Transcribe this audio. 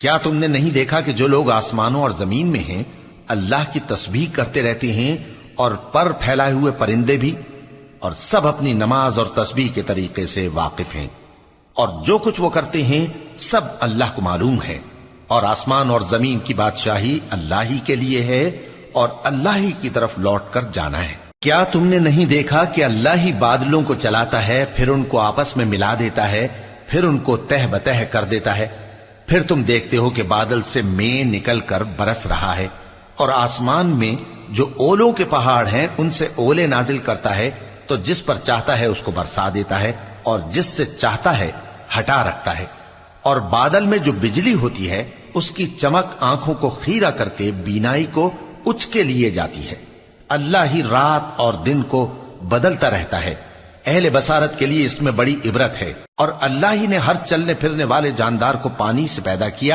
क्या तुमने नहीं देखा कि जो लोग आसमानों और जमीन में हैं अल्लाह की तस्बीह करते रहते हैं और पर फैलाए हुए परिंदे भी, और सब अपनी नमाज और तस्बीह के तरीके से वाकिफ हैं, और जो कुछ वो करते हैं सब अल्लाह को मालूम है। और आसमान और जमीन की बादशाही अल्लाह ही के लिए है और अल्लाह ही की तरफ लौट कर जाना है। क्या तुमने नहीं देखा कि अल्लाह ही बादलों को चलाता है, फिर उनको आपस में मिला देता है, फिर उनको तह बतह कर देता है। फिर तुम देखते हो कि बादल से मेंह निकल कर बरस रहा है, और आसमान में जो ओलों के पहाड़ हैं उनसे ओले नाजिल करता है, तो जिस पर चाहता है उसको बरसा देता है और जिससे चाहता है हटा रखता है। और बादल में जो बिजली होती है उसकी चमक आंखों को खीरा करके बीनाई को उचके लिए जाती है। अल्लाह ही रात और दिन को बदलता रहता है। अहले बसारत के लिए इसमें बड़ी इबरत है। और अल्लाह ही ने हर चलने फिरने वाले जानदार को पानी से पैदा किया